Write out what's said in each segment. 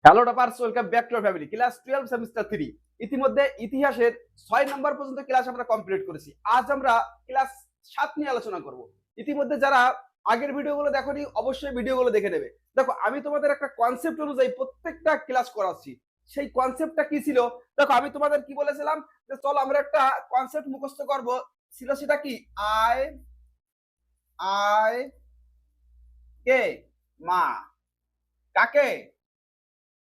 Hello toppers, welcome back to family. Class 12 semester 3 ইতিমধ্যে ইতিহাসের 6 নম্বর পর্যন্ত ক্লাস আমরা কমপ্লিট করেছি। আজ আমরা ক্লাস 7 নিয়ে আলোচনা করব। ইতিমধ্যে যারা আগের ভিডিওগুলো দেখোনি অবশ্যই ভিডিওগুলো দেখে নেবে। দেখো, আমি তোমাদের একটা কনসেপ্ট অনুযায়ী প্রত্যেকটা ক্লাস করাচ্ছি। সেই কনসেপ্টটা কি ছিল? দেখো, আমি তোমাদের কি বলেছিলাম যে চলো আমরা একটা কনসেপ্ট মুখস্থ করব। ছিল সেটা কি? আই আই কে মা। কাকে?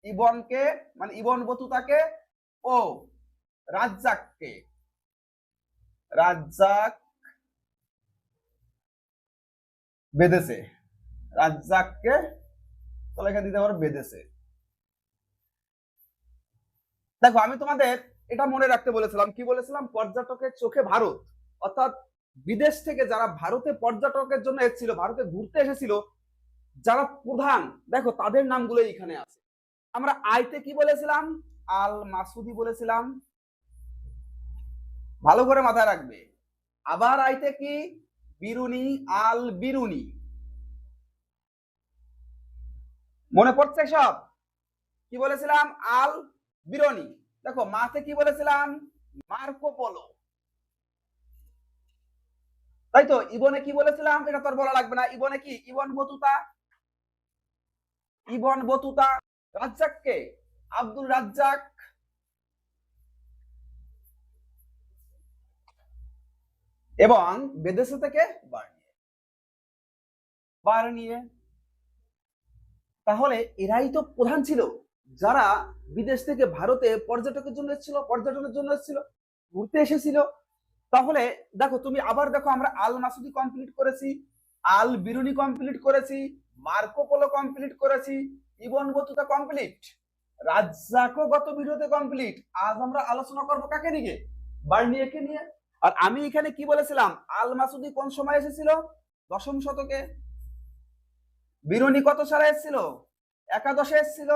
ইবনকে, মানে ইবন বতুতাকে। ও রাজ্জাককে। রাজ্জাক বেঁধেছে। রাজ্জাককে চলো এখানে দিতে পারো বেঁধেছে। দেখো, আমি তোমাদের এটা মনে রাখতে বলেছিলাম। কি বলেছিলাম? পর্যটকের চোখে ভারত, অর্থাৎ বিদেশ থেকে যারা ভারতে পর্যটকের জন্য এসেছিল, ভারতে ঘুরতে এসেছিল, যারা প্রধান, দেখো তাদের নামগুলো এখানে আছে। আমরা আইতে কি বলেছিলাম? আল মাসুদি বলেছিলাম। ভালো করে মাথায় রাখবে। আবার আইতে কি? বিরুনি, আল বিরুনি। মনে পড়ছে সব? কি বলেছিলাম? আল বিরুনি। দেখো, মাতে কি বলেছিলাম? Marco polo. তাই তো। ইবনে কি বলেছিলাম? এটা তোর বলা লাগবে না। ইবনে কি? Ibn Battuta. Ibn Battuta. রাজ্জাককে আব্দুল রাজ্জাক। এবং বেদেশে থেকে বার্নিয়ে। বার্নিয়ে। তাহলে এরাই তো প্রধান ছিল যারা বিদেশ থেকে ভারতে পর্যটকের জন্য এসেছিল, পর্যটনের জন্য এসেছিল, ঘুরতে এসেছিল। তাহলে দেখো, তুমি আবার দেখো, আমরা আল মাসুদি কমপ্লিট করেছি, আল বিরুনি কমপ্লিট করেছি, মার্কো পোলো কমপ্লিট করেছি, ইবন বতুতা কমপ্লিট, রাজ্জাকও গত ভিডিওতে কমপ্লিট। আজ আমরা আলোচনা করবো কাকে নিয়ে? বার্নিয়েকে নিয়ে। আর আমি এখানে কি বলেছিলাম? আল মাসুদি কোন সময় এসেছিল? 10ম শতকে। বিরুনি কত সালে এসেছিল? একাদশে এসেছিল।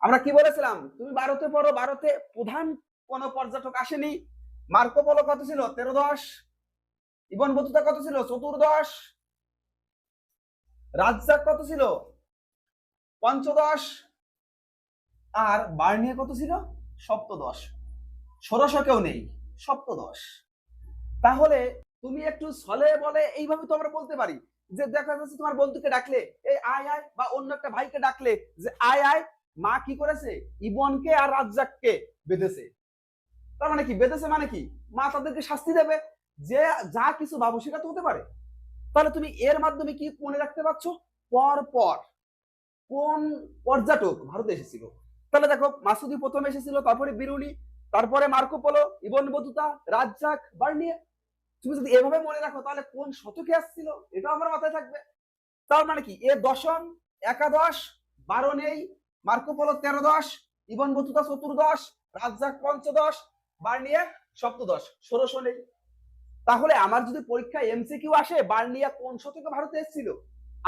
আমরা কি বলেছিলাম? তুমি ভারতে পড়ো, ভারতে প্রধান কোন পর্যটক আসেনি। মার্কো পোলো কত ছিল? 13দশ। ইবন বতুতা কত ছিল? 14দশ। রাজ্জাক কত ছিল? 15দশ। আর বার্নিয়ে কত ছিল? 17দশ। 1600 কেউ নেই, 17দশ। তাহলে তুমি একটু ছলে বলে এইভাবে তো আমরা বলতে পারি যে দেখা যাচ্ছে তোমার বন্ধুকে ডাকলে এই আয় আয়, বা অন্য একটা ভাইকে ডাকলে যে আয় আয়, মা কি করেছে? ইবনকে আর রাজ্জাককে বেঁধেছে। তার মানে কি? বেঁধেছে মানে কি? মা তাদেরকে শাস্তি দেবে। যে যা কিছু ভাবো সেটা তো হতে পারে। তাহলে তুমি এর মাধ্যমে কি মনে রাখতে পারছো? পর পর কোন পর্যটক ভারতে এসেছিল। তাহলে দেখো, মাসুদি প্রথম এসেছিল, তারপরে বিরুনি, তারপরে Marco Polo, Ibn Battuta, Razzaq, Bernier. তুমি যদি এভাবে মনে রাখো তাহলে কোন শতকে আসছিল এটা আমার মাথায় থাকবে। তার মানে কি? এ দশম, একাদশ, 12 নেই, মার্কো পোলো 13দশ, ইবন বতুতা 14দশ, রাজ্জাক 15দশ, বার্নিয়ে 17দশ, 1600 নেই। তাহলে আমার যদি পরীক্ষায় এমসিকিউ আসে বার্নিয়া কোন শতকে ভারতে এসেছিল,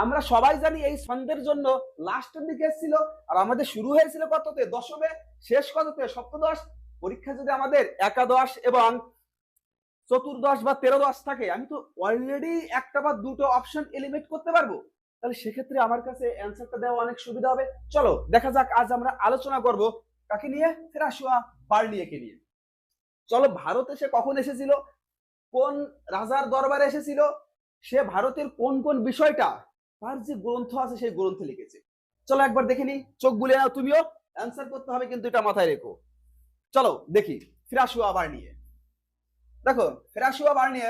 আমরা সবাই জানি এই ছন্দের জন্য লাস্টের দিকে এসেছিল। আর আমাদের শুরু হয়েছিল কততে? দশমে, শেষ কততে? সপ্তদশ। পরীক্ষা যদি আমাদের একাদশ এবং 14দশ বা 13দশ থাকে, আমি তো অলরেডি একটা বা দুটো অপশন এলিমিনেট করতে পারবো। তাহলে সেক্ষেত্রে আমার কাছে অ্যান্সারটা দেওয়া অনেক সুবিধা হবে। চলো দেখা যাক, আজ আমরা আলোচনা করব কাকে নিয়ে? ফেরাসুয়া বার্নিয়েকে নিয়ে। চলো, ভারতে সে কখন এসেছিল, কোন রাজার দরবারে এসেছিল, সে ভারতের কোন কোন বিষয়টা তার যে গ্রন্থ আছে সেই গ্রন্থে লিখেছে। চলো একবার দেখে নি। চোখ বুলে নাও, তুমিও অ্যান্সার করতে হবে কিন্তু এটা মাথায় রেখো। চলো দেখি ফিরাসুয়া বার্নিয়ে। দেখো, ফিরাসুয়া বার্নিয়ে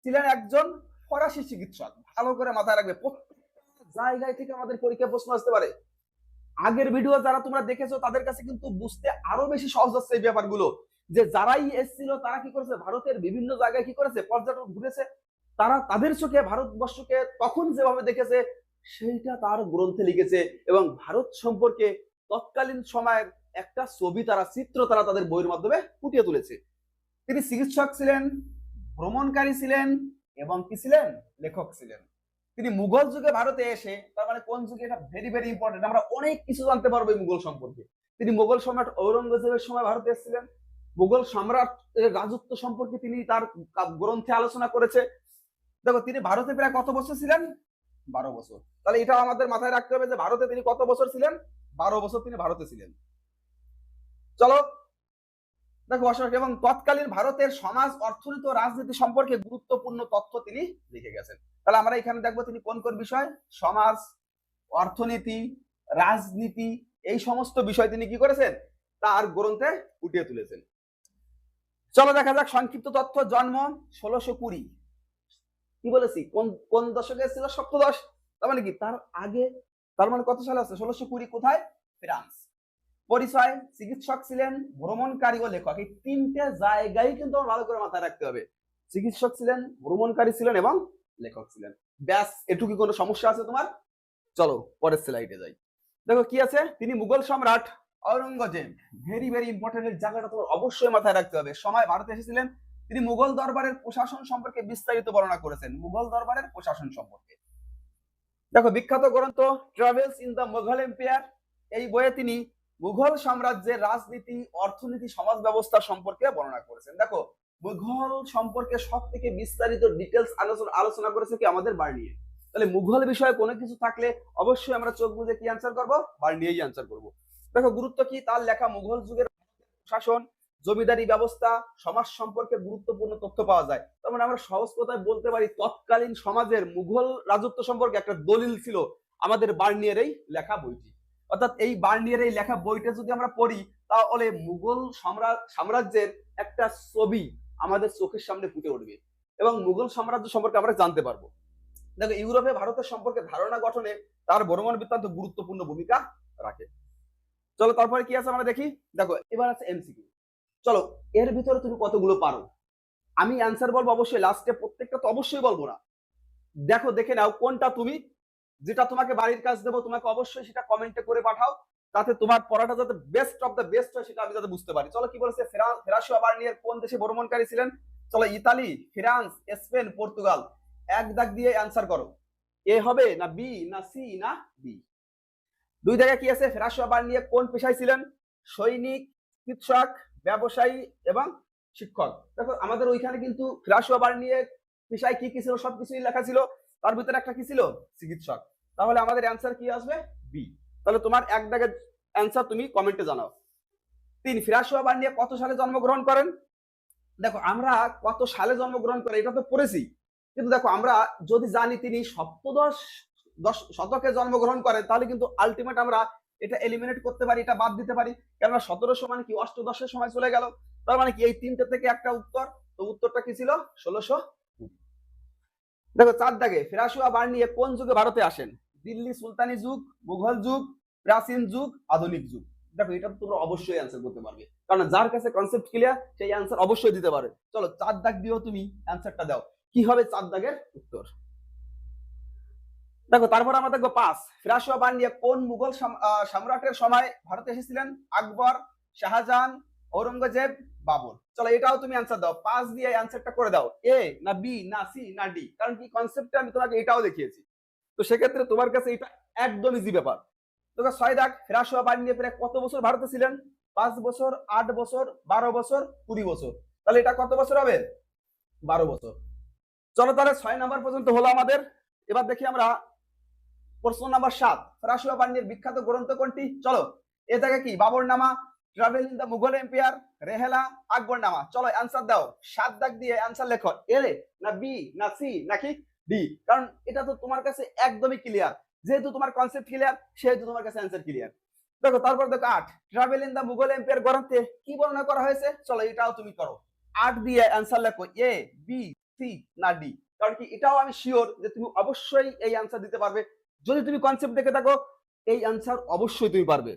ছিলেন একজন ফরাসি চিকিৎসক। ভালো করে মাথায় রাখবে, প্রত্যেকটা জায়গায় থেকে আমাদের পরীক্ষা প্রশ্ন আসতে পারে। আগের ভিডিও যারা তোমরা দেখেছো তাদের কাছে কিন্তু বুঝতে আরো বেশি সহজ হচ্ছে এই ব্যাপারগুলো। যে যারাই এসেছিল তারা কি করেছে? ভারতের বিভিন্ন জায়গায় কি করেছে? পর্যটক ঘুরেছে। তারা তাদের চোখে ভারতবর্ষকে তখন যেভাবে দেখেছে সেইটা তার গ্রন্থে লিখেছে। এবং ভারত সম্পর্কে তৎকালীন সময়ের একটা ছবি তারা, চিত্র তারা তাদের বইয়ের মাধ্যমে ফুটিয়ে তুলেছে। তিনি চিকিৎসক ছিলেন, ভ্রমণকারী ছিলেন, এবং কি ছিলেন? লেখক ছিলেন। তিনি মুঘল যুগে ভারতে এসে, তার মানে কোন যুগে? এটা ভেরি ভেরি ইম্পর্টেন্ট, আমরা অনেক কিছু জানতে পারবো এই মুঘল সম্পর্কে। তিনি মুঘল সম্রাট ঔরঙ্গজেবের সময় ভারতে এসেছিলেন। মুঘল সম্রাট রাজত্ব সম্পর্কে তিনি তার গ্রন্থে আলোচনা করেছে। দেখো, তিনি ভারতে প্রায় কত বছর ছিলেন? 12 বছর। তাহলে এটাও আমাদের মাথায় রাখতে হবে যে ভারতে তিনি কত বছর ছিলেন? 12 বছর তিনি ভারতে ছিলেন। চলো দেখো অশোক এবং তৎকালীন ভারতের সমাজ, অর্থনীতি ও রাজনীতি সম্পর্কে গুরুত্বপূর্ণ তথ্য তিনি লিখে গেছেন। তাহলে আমরা এখানে দেখবো তিনি কোন কোন বিষয়, সমাজ, অর্থনীতি, রাজনীতি, এই সমস্ত বিষয় তিনি কি করেছেন তার গ্রন্থে ফুটিয়ে তুলেছেন। চলো দেখা যাক সংক্ষিপ্ত তথ্য। জন্ম 1620। কি বলেছি, কোন কোন দশকে ছিল? সপ্তদশ। তার মানে কি তার আগে, তার মানে কত সালে আছে? 1620। কোথায়? ফ্রান্স। পরিচয়, চিকিৎসক ছিলেন, ভ্রমণকারী ও লেখক। এই তিনটে জায়গায় কিন্তু আমার ভালো করে মাথায় রাখতে হবে। চিকিৎসক ছিলেন, ভ্রমণকারী ছিলেন এবং লেখক ছিলেন। ব্যাস, এটুকু কোনো সমস্যা আছে তোমার? চলো পরের স্লাইডে যাই। দেখো কি আছে, তিনি মুঘল সম্রাট ঔরঙ্গজেব। ভেরি ভেরি ইম্পর্টেন্ট, এই জায়গাটা তোমার অবশ্যই মাথায় রাখতে হবে। সময় ভারতে এসেছিলেন, তিনি মুঘল দরবারের প্রশাসন সম্পর্কে বিস্তারিত বর্ণনা করেছেন। মুঘল দরবারের প্রশাসন সম্পর্কে দেখো বিখ্যাত গ্রন্থ travels in the Mughal empire, এই বইয়ে তিনি মুঘল সাম্রাজ্যের রাজনীতি, অর্থনীতি, সমাজ ব্যবস্থা সম্পর্কে বর্ণনা করেছেন। দেখো মুঘল সম্পর্কে সব থেকে বিস্তারিত ডিটেলস আলোচনা করেছে কি? আমাদের বার্নিয়ে। তাহলে মুঘল বিষয়ে কোনো কিছু থাকলে অবশ্যই আমরা চোখ বুঝে কি অ্যান্সার করব? বার্নিয়েই অ্যান্সার করব। দেখো গুরুত্ব কি, তার লেখা মুঘল যুগের শাসন, জমিদারি ব্যবস্থা, সমাজ সম্পর্কে গুরুত্বপূর্ণ তথ্য পাওয়া যায়। তার মানে আমরা সহজ কথায় বলতে পারি তৎকালীন সমাজের মুঘল রাজত্ব সম্পর্কে একটা দলিল ছিল আমাদের বার্নিয়ের এই লেখা বইটি। অর্থাৎ এই বার্নিয়ের এই লেখা বইটা যদি আমরা পড়ি তাহলে মুঘল সাম্রাজ্যের একটা ছবি আমাদের চোখের সামনে ফুটে উঠবে এবং মুঘল সাম্রাজ্য সম্পর্কে আমরা জানতে পারবো। দেখো ইউরোপে ভারতের সম্পর্কে ধারণা গঠনে তার ভ্রমণ বৃত্তান্ত গুরুত্বপূর্ণ ভূমিকা রাখে। চলো তারপরে কি আছে আমরা দেখি। দেখো এবার আছে এমসিকিউ। চলো এর ভিতরে তুমি কতগুলো পারো? আমি অ্যান্সার বলবো অবশ্যই লাস্টে, প্রত্যেকটা তো অবশ্যই বলবো না। দেখো দেখে নাও কোনটা তুমি, যেটা তোমাকে বাড়ির কাজ দেবো তোমাকে অবশ্যই সেটা কমেন্টে করে পাঠাও, তাতে তোমার পড়াটা যাতে বেস্ট অফ দ্য বেস্ট হয় সেটা আমি যাতে বুঝতে পারি। চলো কি বলেছে, ফেরাসিও বার্নিয়ার কোন দেশে ভ্রমণকারী ছিলেন? চলো ইতালি, ফ্রান্স, স্পেন, পর্তুগাল। এক দাগ দিয়ে অ্যান্সার করো। এ হবে না বি, না সি, না বি? দুই জায়গায় কি আছে, ফেরাসিও বার্নিয়ার কোন পেশায় ছিলেন? সৈনিক, চিকিৎসক, ব্যবসায়ী এবং শিক্ষক। দেখো আমাদের ওইখানে কিন্তু ফেরাসিও বার্নিয়ার পেশায় কি কি ছিল সবকিছুই লেখা ছিল, তার ভিতরে একটা কি ছিল? চিকিৎসক। তাহলে আমাদের অ্যান্সার কি আসবে? বি। তাহলে তোমার এক দাগের অ্যান্সার তুমি কমেন্টে জানাও। 3, ফেরাসিও বার্নিয়ার কত সালে জন্মগ্রহণ করেন? দেখো আমরা কত সালে জন্মগ্রহণ করে এটা তো পড়েছি, কিন্তু দেখো আমরা যদি জানি তিনি সপ্তদশ শতকে জন্মগ্রহণ করেন তাহলে কিন্তু আলটিমেট আমরা এটা এলিমিনেট করতে পারি, এটা বাদ দিতে পারি। কেননা 1700 মানে কি অষ্টদশের সময় চলে গেল। তার মানে কি এই তিনটে থেকে একটা উত্তর, তো উত্তরটা কি ছিল? 1600। দেখো 4 দাগে, ফেরাসিও বার্নিয়ে কোন যুগে ভারতে আসেন? দিল্লি সুলতানি যুগ, মুঘল যুগ, প্রাচীন যুগ, আধুনিক যুগ। দেখো এটা তোমরা অবশ্যই অ্যান্সার করতে পারবে, কারণ যার কাছে কনসেপ্ট ক্লিয়ার সেই অ্যান্সার অবশ্যই দিতে পারে। চলো 4 দাগ দিও, তুমি অ্যান্সারটা দাও। কি হবে 4 দাগের উত্তর? দেখো তারপর আমরা দেখবো 5, ফেরাসিও বার্নিয়ে কোন মুঘল সম্রাটের সময় ভারতে এসেছিলেন? আকবর, শাহজাহান, ঔরঙ্গজেব, বাবর। চলো এটাও তুমি অ্যান্সার দাও। 5 দিয়ে অ্যান্সারটা করে দাও। এ না বি, না সি, না ডি? কারণ কি কনসেপ্টে আমি তোমাকে এটাও দেখিয়েছি, তো সেক্ষেত্রে তোমার কাছে এটা একদম ইজি ব্যাপার। তো 6 দাগ, ফেরাসিও বার্নিয়ে প্রায় কত বছর ভারতে ছিলেন? 5 বছর, 8 বছর, 12 বছর, 20 বছর। তাহলে এটা কত বছর হবে? 12 বছর। চলো তাহলে 6 নাম্বার পর্যন্ত হলো আমাদের। এবার দেখি আমরা প্রশ্ন নাম্বার 7, ফেরাসিও বার্নিয়ের বিখ্যাত গ্রন্থ কোনটি? চলো এ থেকে কি? Baburnama, travel in the Mughal empire, Rihla, Akbarnama. চলো অ্যান্সার দাও। 7 দাগ দিয়ে অ্যান্সার লেখো। এ না বি, না সি, নাকি ডি? কারণ এটা তো তোমার কাছে একদমই ক্লিয়ার, যেহেতু তোমার কনসেপ্ট ক্লিয়ার সেহেতু তোমার কাছে অ্যান্সার ক্লিয়ার। দেখো তারপর দেখো 8, travel in the Mughal empire গ্রন্থে কি বর্ণনা করা হয়েছে? চলো এটাও তুমি করো। 8 দিয়ে অ্যান্সার লেখো। এ, বি, সি, না ডি? কারণ কি এটাও আমি শিওর যে তুমি অবশ্যই এই অ্যান্সার দিতে পারবে। যদি তুমি কনসেপ্ট দেখে থাকো এই অ্যান্সার অবশ্যই তুমি পারবে।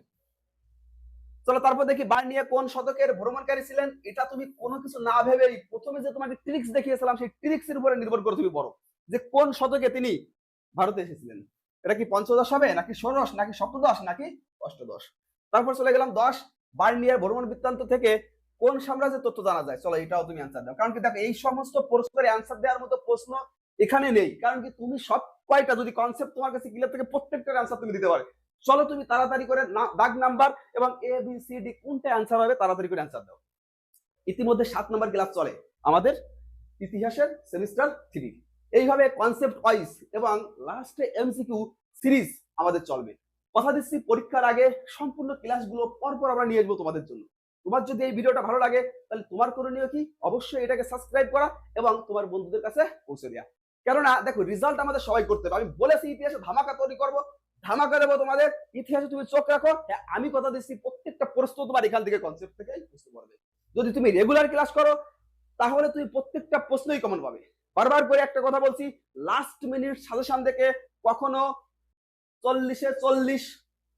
চলো তারপর দেখি বার্নিয়ে কোন শতকের ভ্রমণকারী ছিলেন? এটা তুমি কোনো কিছু না ভেবেই প্রথমে যে তোমাকে ট্রিক্স দেখিয়েছিলাম সেই ট্রিক্সের উপরে নির্ভর করে তুমি পড়ো যে কোন শতকে তিনি ভারতে এসেছিলেন। এটা কি পঞ্চদশ হবে, নাকি ষোড়শ, নাকি সপ্তদশ, নাকি অষ্টদশ? তারপর চলে গেলাম 10, বার্নিয়ার ভ্রমণ বৃত্তান্ত থেকে কোন সাম্রাজ্যের তথ্য জানা যায়? চলো এটাও তুমি অ্যান্সার দাও। কারণ কি দেখো এই সমস্ত প্রশ্নের অ্যান্সার দেওয়ার মতো প্রশ্ন এখানে নেই, কারণ কি তুমি সব কয়টা যদি কনসেপ্ট তোমার কাছে ক্লিয়ার থেকে প্রত্যেকটার অ্যান্সার তুমি দিতে পারো। চলো তুমি তাড়াতাড়ি করে দাগ নাম্বার এবং এ বি সি ডি কোনটা অ্যান্সার হবে তাড়াতাড়ি করে অ্যান্সার দাও। ইতিমধ্যে 7 নম্বর ক্লাস চলে আমাদের ইতিহাসের সেমিস্টার 3। এইভাবে কনসেপ্ট ওয়াইজ এবং লাস্টে এমসিকিউ সিরিজ আমাদের চলবে। কথা দিচ্ছি পরীক্ষার আগে সম্পূর্ণ ক্লাসগুলো পরপর আমরা নিয়ে আসবো তোমাদের জন্য। তোমার যদি এই ভিডিওটা ভালো লাগে তাহলে তোমার করণীয় কি, অবশ্যই এটাকে সাবস্ক্রাইব করা এবং তোমার বন্ধুদের কাছে পৌঁছে দেওয়া। কেননা দেখো রেজাল্ট আমাদের সবাই করতে হবে। আমি বলেছি ইতিহাসে ধামাকা তৈরি করবো, ধামাকা দেবো তোমাদের। ইতিহাসে তুমি চোখ রাখো, হ্যাঁ আমি কথা দিচ্ছি প্রত্যেকটা প্রশ্ন তোমার এখান থেকে কনসেপ্ট থেকে বুঝতে পারবে। যদি তুমি রেগুলার ক্লাস করো তাহলে তুমি প্রত্যেকটা প্রশ্নই কমন পাবে। বারবার করে একটা কথা বলছি, লাস্ট মিনিট সাজেশন থেকে কখনো 40-40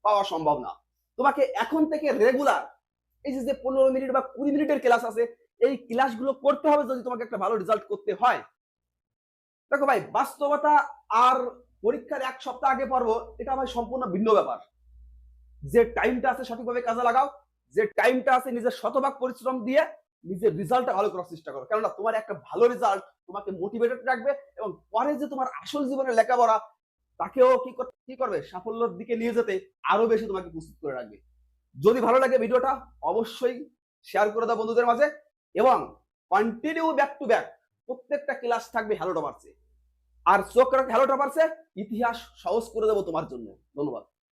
পাওয়া সম্ভব না। তোমাকে এখন থেকে রেগুলার এই যে 15 মিনিট বা 20 মিনিটের ক্লাস আছে, এই ক্লাসগুলো করতে হবে যদি তোমাকে একটা ভালো রেজাল্ট করতে হয়। দেখো ভাই, বাস্তবতা আর পরীক্ষার এক সপ্তাহ আগে পড়বো, এটা ভাই সম্পূর্ণ ভিন্ন ব্যাপার। যে টাইমটা আছে সঠিকভাবে কাজে লাগাও, যে টাইমটা আছে নিজের শতভাগ পরিশ্রম দিয়ে নিজের রেজাল্টটা ভালো করার চেষ্টা করো। কেননা তোমার একটা ভালো রেজাল্ট তোমাকে মোটিভেটেড রাখবে এবং পরে যে তোমার আসল জীবনের লেখাপড়া তাকেও কি করবে, সাফল্যের দিকে নিয়ে যেতে আরো বেশি তোমাকে প্রস্তুত করে রাখবে। যদি ভালো লাগে ভিডিওটা অবশ্যই শেয়ার করে দাও বন্ধুদের মাঝে এবং কন্টিনিউ ব্যাক টু ব্যাক প্রত্যেকটা ক্লাস থাকবে হ্যালো টপার্সে। আর চোখ রাখো হ্যালো টপার্সে, ইতিহাস সহজ করে দেবো তোমার জন্য। ধন্যবাদ।